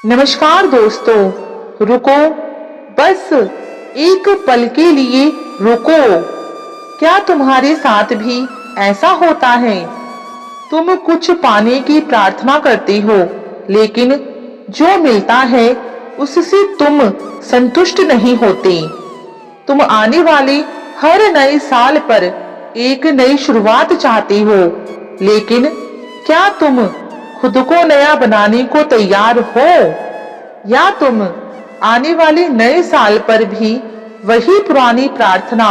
नमस्कार दोस्तों, रुको, बस एक पल के लिए रुको। क्या तुम्हारे साथ भी ऐसा होता है? तुम कुछ पाने की प्रार्थना करते हो, लेकिन जो मिलता है उससे तुम संतुष्ट नहीं होते। तुम आने वाले हर नए साल पर एक नई शुरुआत चाहते हो, लेकिन क्या तुम खुद को नया बनाने को तैयार हो, या तुम आने वाले नए साल पर भी वही पुरानी प्रार्थना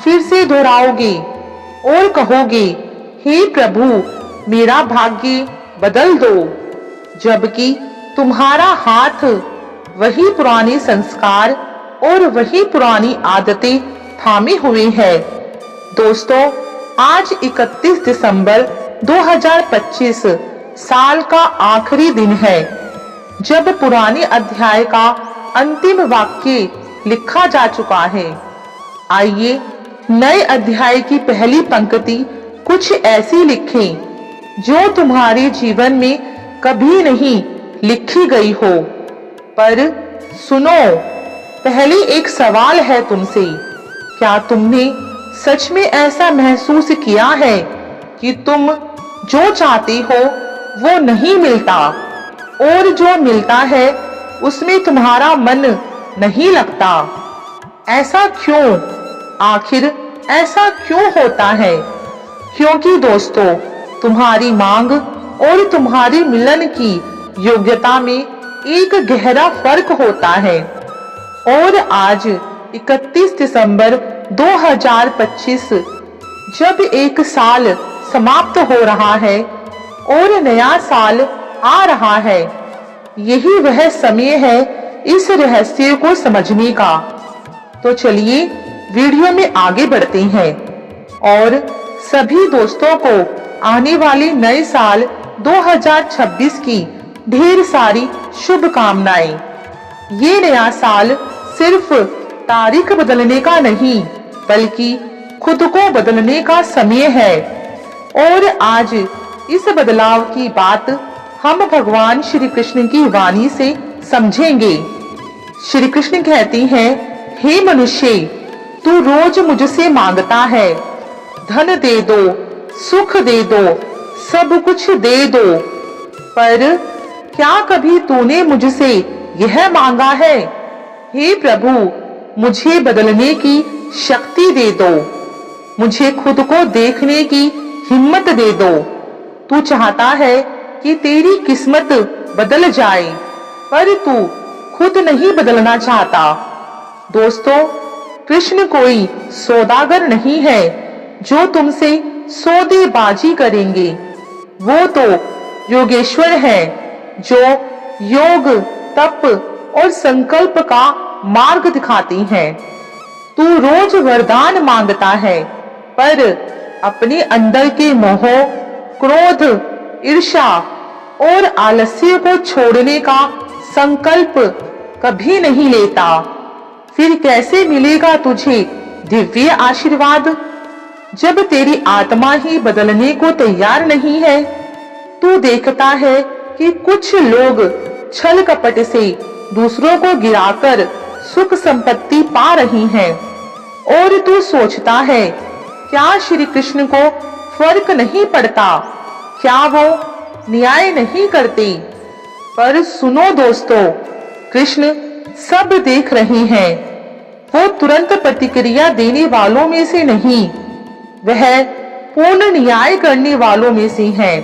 फिर से दोहराओगे और कहोगे, हे प्रभु, मेरा भाग्य बदल दो, जबकि तुम्हारा हाथ वही पुराने संस्कार और वही पुरानी आदतें थामे हुए है। दोस्तों, आज 31 दिसंबर 2025 साल का आखिरी दिन है, जब पुराने अध्याय का अंतिम वाक्य लिखा जा चुका है। आइए नए अध्याय की पहली पंक्ति कुछ ऐसी लिखें जो तुम्हारे जीवन में कभी नहीं लिखी गई हो। पर सुनो, पहले एक सवाल है तुमसे। क्या तुमने सच में ऐसा महसूस किया है कि तुम जो चाहते हो वो नहीं मिलता, और जो मिलता है उसमें तुम्हारा मन नहीं लगता? ऐसा क्यों? आखिर ऐसा क्यों होता है? क्योंकि दोस्तों, तुम्हारी मांग और तुम्हारी मिलन की योग्यता में एक गहरा फर्क होता है। और आज 31 दिसंबर 2025 जब एक साल समाप्त हो रहा है और नया साल आ रहा है, यही वह समय है इस रहस्य को समझने का। तो चलिए वीडियो में आगे बढ़ते हैं और सभी दोस्तों को आने वाले नए साल 2026 की ढेर सारी शुभकामनाएं। ये नया साल सिर्फ तारीख बदलने का नहीं, बल्कि खुद को बदलने का समय है। और आज इस बदलाव की बात हम भगवान श्री कृष्ण की वाणी से समझेंगे। श्री कृष्ण कहती हैं, हे मनुष्य, तू रोज मुझसे मांगता है, धन दे दो, सुख दे दो, सब कुछ दे दो, पर क्या कभी तूने मुझसे यह मांगा है, हे प्रभु, मुझे बदलने की शक्ति दे दो, मुझे खुद को देखने की हिम्मत दे दो। तू चाहता है कि तेरी किस्मत बदल जाए, पर तू खुद नहीं बदलना चाहता। दोस्तों, कृष्ण कोई सौदागर नहीं है जो तुमसे सौदेबाजी करेंगे। वो तो योगेश्वर है जो योग, तप और संकल्प का मार्ग दिखाती हैं। तू रोज वरदान मांगता है, पर अपने अंदर के मोह, क्रोध, ईर्ष्या और आलस्य को छोड़ने का संकल्प कभी नहीं लेता। फिर कैसे मिलेगा तुझे दिव्य आशीर्वाद, जब तेरी आत्मा ही बदलने को तैयार नहीं है? तू देखता है कि कुछ लोग छल कपट से दूसरों को गिराकर सुख संपत्ति पा रही हैं, और तू सोचता है, क्या श्री कृष्ण को फर्क नहीं पड़ता? क्या वो न्याय नहीं करते? पर सुनो दोस्तों, कृष्ण सब देख रहे हैं। वो तुरंत प्रतिक्रिया देने वालों में से नहीं, वह पूर्ण न्याय करने वालों में से है।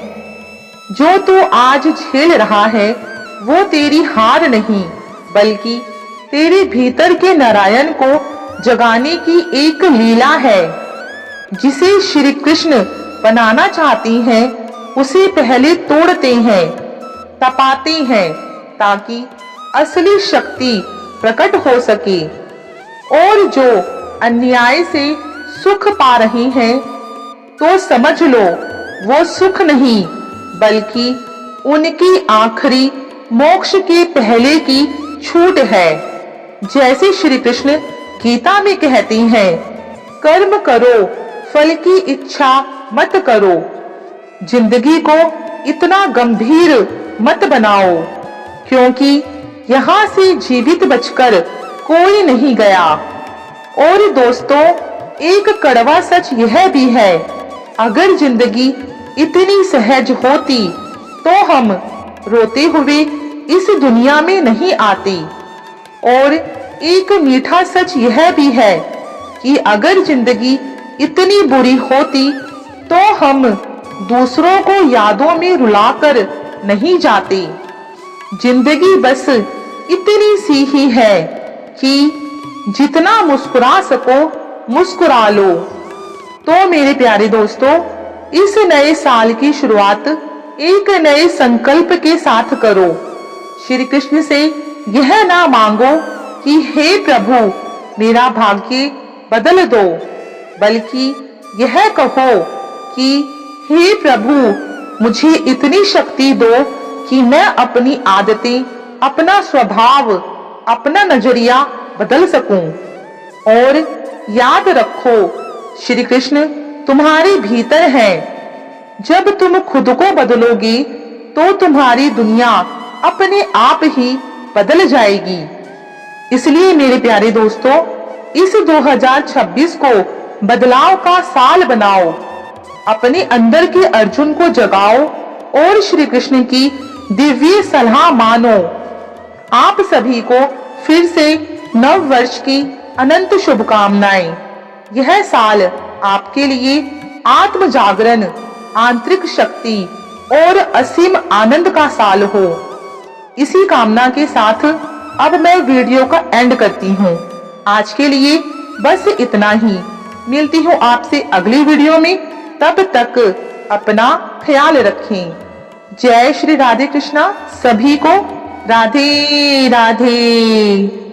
जो तू आज झेल रहा है वो तेरी हार नहीं, बल्कि तेरे भीतर के नारायण को जगाने की एक लीला है। जिसे श्री कृष्ण बनाना चाहती हैं, उसे पहले तोड़ते हैं, तपाते हैं, ताकि असली शक्ति प्रकट हो सके। और जो अन्याय से सुख पा रही हैं, तो समझ लो वो सुख नहीं, बल्कि उनकी आखिरी मोक्ष के पहले की छूट है। जैसे श्री कृष्ण गीता में कहती हैं, कर्म करो, फल की इच्छा मत करो। जिंदगी को इतना गंभीर मत बनाओ। क्योंकि यहाँ से जीवित बचकर कोई नहीं गया। और दोस्तों, एक कड़वा सच यह भी है, अगर जिंदगी इतनी सहज होती तो हम रोते हुए इस दुनिया में नहीं आते। और एक मीठा सच यह भी है कि अगर जिंदगी इतनी बुरी होती तो हम दूसरों को यादों में रुलाकर नहीं जाते। जिंदगी बस इतनी सी ही है कि जितना मुस्कुरा सको मुस्कुरा लो। तो मेरे प्यारे दोस्तों, इस नए साल की शुरुआत एक नए संकल्प के साथ करो। श्री कृष्ण से यह ना मांगो कि हे प्रभु मेरा भाग्य बदल दो, बल्कि यह कहो कि हे प्रभु मुझे इतनी शक्ति दो कि मैं अपनी आदतें, अपना स्वभाव, अपना नजरिया बदल सकूं। और याद रखो, श्री कृष्ण तुम्हारे भीतर है। जब तुम खुद को बदलोगे तो तुम्हारी दुनिया अपने आप ही बदल जाएगी। इसलिए मेरे प्यारे दोस्तों, इस 2026 को बदलाव का साल बनाओ। अपने अंदर के अर्जुन को जगाओ और श्री कृष्ण की दिव्य सलाह मानो। आप सभी को फिर से नव वर्ष की अनंत शुभकामनाएं। यह साल आपके लिए आत्म जागरण, आंतरिक शक्ति और असीम आनंद का साल हो। इसी कामना के साथ अब मैं वीडियो का एंड करती हूँ। आज के लिए बस इतना ही। मिलती हूँ आपसे अगली वीडियो में। तब तक अपना ख्याल रखें। जय श्री राधे कृष्णा। सभी को राधे राधे।